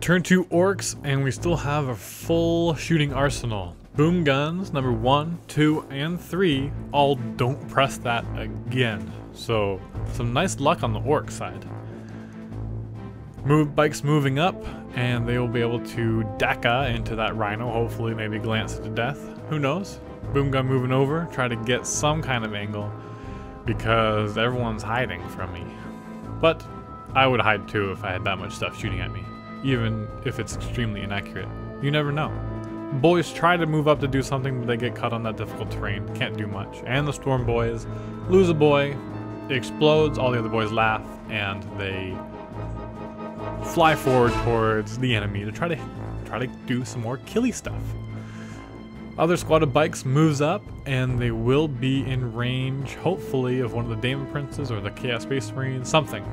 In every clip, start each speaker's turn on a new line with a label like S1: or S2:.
S1: Turn 2 Orks, and we still have a full shooting arsenal. Boom guns, number 1, 2, and 3, all don't press that again. So, some nice luck on the Ork side. Bikes moving up, and they will be able to Deka into that Rhino, hopefully maybe glance it to death. Who knows? Boom gun moving over, try to get some kind of angle, because everyone's hiding from me. But I would hide too if I had that much stuff shooting at me, even if it's extremely inaccurate. You never know. Boys try to move up to do something, but they get caught on that difficult terrain. Can't do much. And the Storm boys lose a boy, it explodes, all the other boys laugh, and they fly forward towards the enemy to try to do some more killy stuff. Other squad of bikes moves up, and they will be in range, hopefully, of one of the Demon Princes or the Chaos Space Marines, something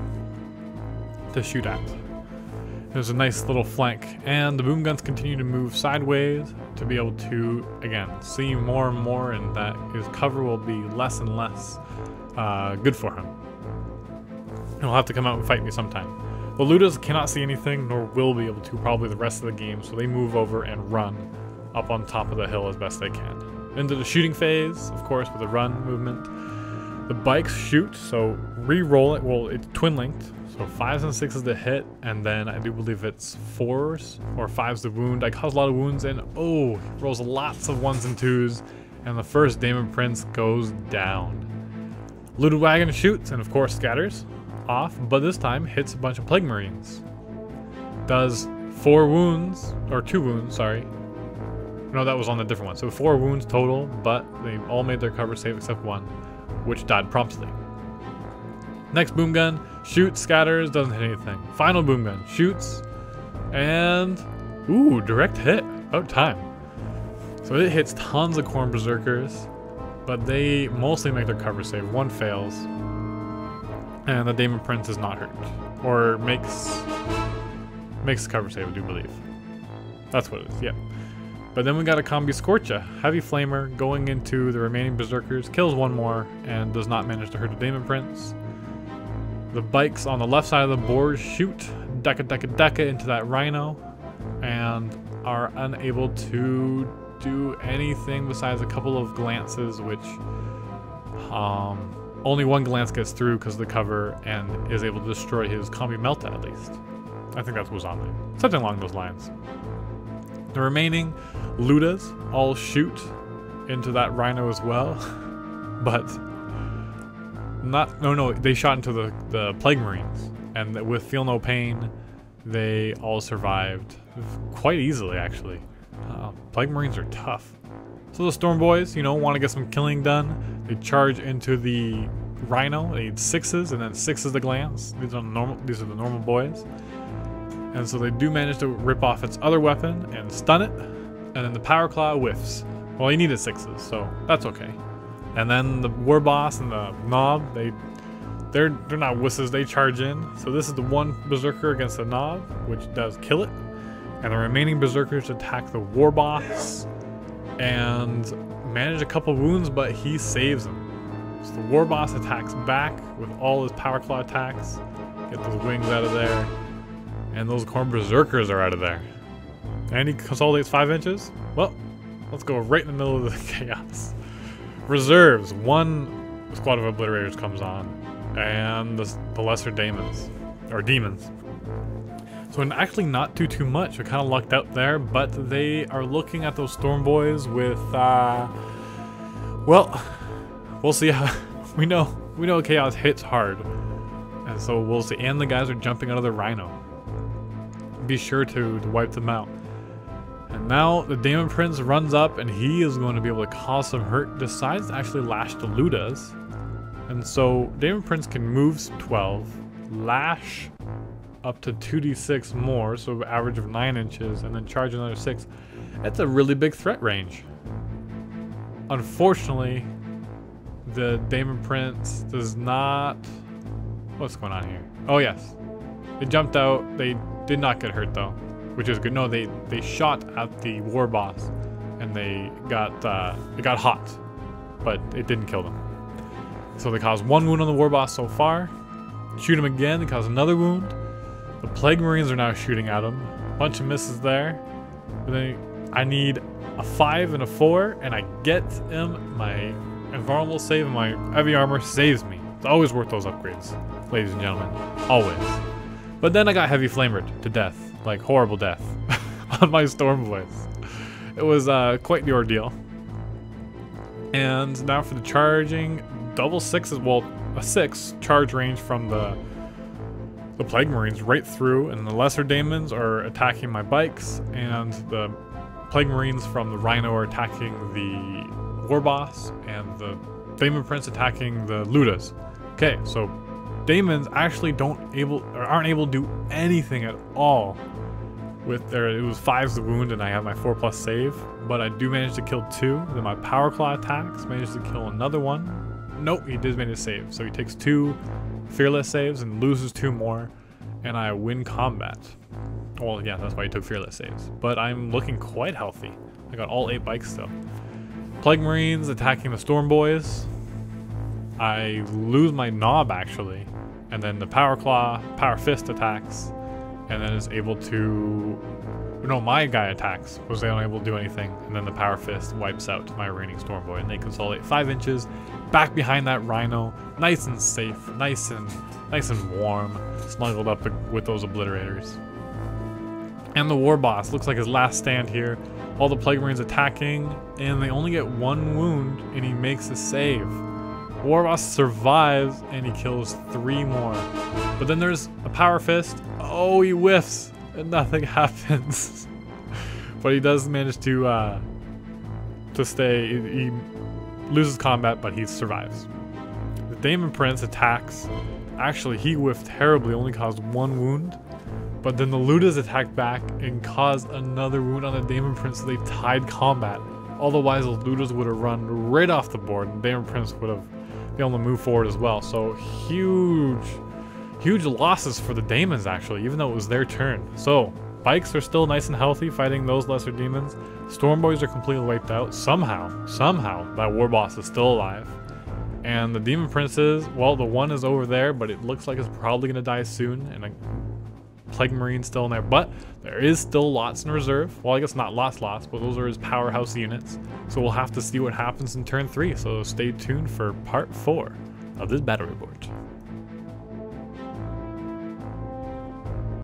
S1: to shoot at. There's a nice little flank, and the boom guns continue to move sideways to be able to, again, see more and more, and that his cover will be less and less good for him. He'll have to come out and fight me sometime. The looters cannot see anything, nor will be able to probably the rest of the game, so they move over and run up on top of the hill as best they can. Into the shooting phase, of course, with the run movement. The bikes shoot, so re-roll it. Well, it's twin linked, so 5s and 6s to hit, and then I do believe it's 4s or 5s to wound. I cause a lot of wounds, and oh, rolls lots of 1s and 2s, and the first Demon Prince goes down. Looted Wagon shoots, and of course scatters off, but this time hits a bunch of Plague Marines. Does 4 wounds, or 2 wounds, sorry. No, that was on the different one. So 4 wounds total, but they all made their cover save except 1, which died promptly. Next boom gun, shoots, scatters, doesn't hit anything. Final boom gun, shoots, and ooh, direct hit, about time. So it hits tons of Khorne Berserkers, but they mostly make their cover save. 1 fails, and the Demon Prince is not hurt, or makes the cover save, I do believe. That's what it is, yeah. But then we got a Combi Scorcha, Heavy Flamer, going into the remaining Berserkers, kills 1 more, and does not manage to hurt a Demon Prince. The bikes on the left side of the board shoot Deka into that Rhino, and are unable to do anything besides a couple of glances, which only 1 glance gets through because of the cover, and is able to destroy his Combi Melta at least. I think that was on there. Something along those lines. The remaining Ludas all shoot into that Rhino as well, but they shot into the Plague Marines, and with Feel No Pain, they all survived quite easily, actually. Plague Marines are tough. So the Storm Boys, want to get some killing done. They charge into the Rhino. They need 6s, and then 6s to glance. These are the normal boys. And so they do manage to rip off its other weapon and stun it, and then the Power Claw whiffs. Well, he needed 6s, so that's okay. And then the War Boss and the Knob, they're not wusses, they charge in. So this is the 1 Berserker against the Knob, which does kill it. And the remaining Berserkers attack the War Boss and manage a couple wounds, but he saves them. So the War Boss attacks back with all his Power Claw attacks, get those wings out of there. And those Khorne Berserkers are out of there. And he consolidates 5 inches. Well, let's go right in the middle of the chaos. Reserves. 1 squad of Obliterators comes on. And the lesser demons. Or demons. So actually not too much. We're kind of lucked out there. But they are looking at those Storm Boys with, well, we'll see how... We know chaos hits hard. And so we'll see. And the guys are jumping out of the Rhino. Be sure to wipe them out. And now the Demon Prince runs up, and he is going to be able to cause some hurt. Decides to actually lash the Ludas. And so Demon Prince can move 12, lash up to 2d6 more, so average of 9 inches, and then charge another 6. That's a really big threat range. Unfortunately, the Demon Prince does not... What's going on here? Oh yes. They jumped out. They did not get hurt though, which is good. No, they shot at the War Boss, and they got hot, but it didn't kill them. So they caused 1 wound on the War Boss so far. Shoot him again, they cause another wound. The Plague Marines are now shooting at him. Bunch of misses there. But then I need a 5 and a 4, and I get him. My invulnerable save and my heavy armor saves me. It's always worth those upgrades, ladies and gentlemen. Always. But then I got heavy flamered to death. Like, horrible death. On my Storm Boys. It was quite the ordeal. And now for the charging. Double 6s, well, a 6 charge range from the Plague Marines right through, and the lesser daemons are attacking my bikes, and the Plague Marines from the Rhino are attacking the War Boss, and the Daemon Prince attacking the Ludas. Okay, so daemons actually aren't able to do anything at all with their, it was 5's the wound and I have my 4+ save, but I do manage to kill 2. Then my Power Claw attacks, managed to kill another one. Nope, he did manage to save. So he takes 2 fearless saves and loses 2 more, and I win combat. Well, yeah, that's why he took fearless saves. But I'm looking quite healthy. I got all 8 bikes still. Plague Marines attacking the Storm Boys. I lose my Knob actually, and then the Power Claw, Power Fist attacks, and then is able to. No, my guy attacks, was unable to do anything, and then the Power Fist wipes out my remaining Storm Boy, and they consolidate 5 inches back behind that Rhino, nice and safe, nice and warm, snuggled up with those Obliterators. And the War Boss looks like his last stand here. All the Plague Marines attacking, and they only get 1 wound, and he makes a save. War Boss survives, and he kills 3 more. But then there's a Power Fist. Oh, he whiffs, and nothing happens. But he does manage to stay. He loses combat, but he survives. The Daemon Prince attacks. Actually, he whiffed terribly, only caused 1 wound. But then the Ludas attacked back and caused another wound on the Daemon Prince, so they tied combat. Otherwise, the Ludas would have run right off the board, and Daemon Prince would have been able to move forward as well. So huge losses for the Daemons, actually, even though it was their turn. So bikes are still nice and healthy fighting those lesser demons. Storm Boys are completely wiped out. Somehow, that War Boss is still alive. And the Demon Princes, well, the one is over there, but it looks like it's probably going to die soon. And a Plague Marine still in there. But there is still lots in reserve. Well, I guess not lots, but those are his powerhouse units. So we'll have to see what happens in turn 3. So stay tuned for part 4 of this battle report.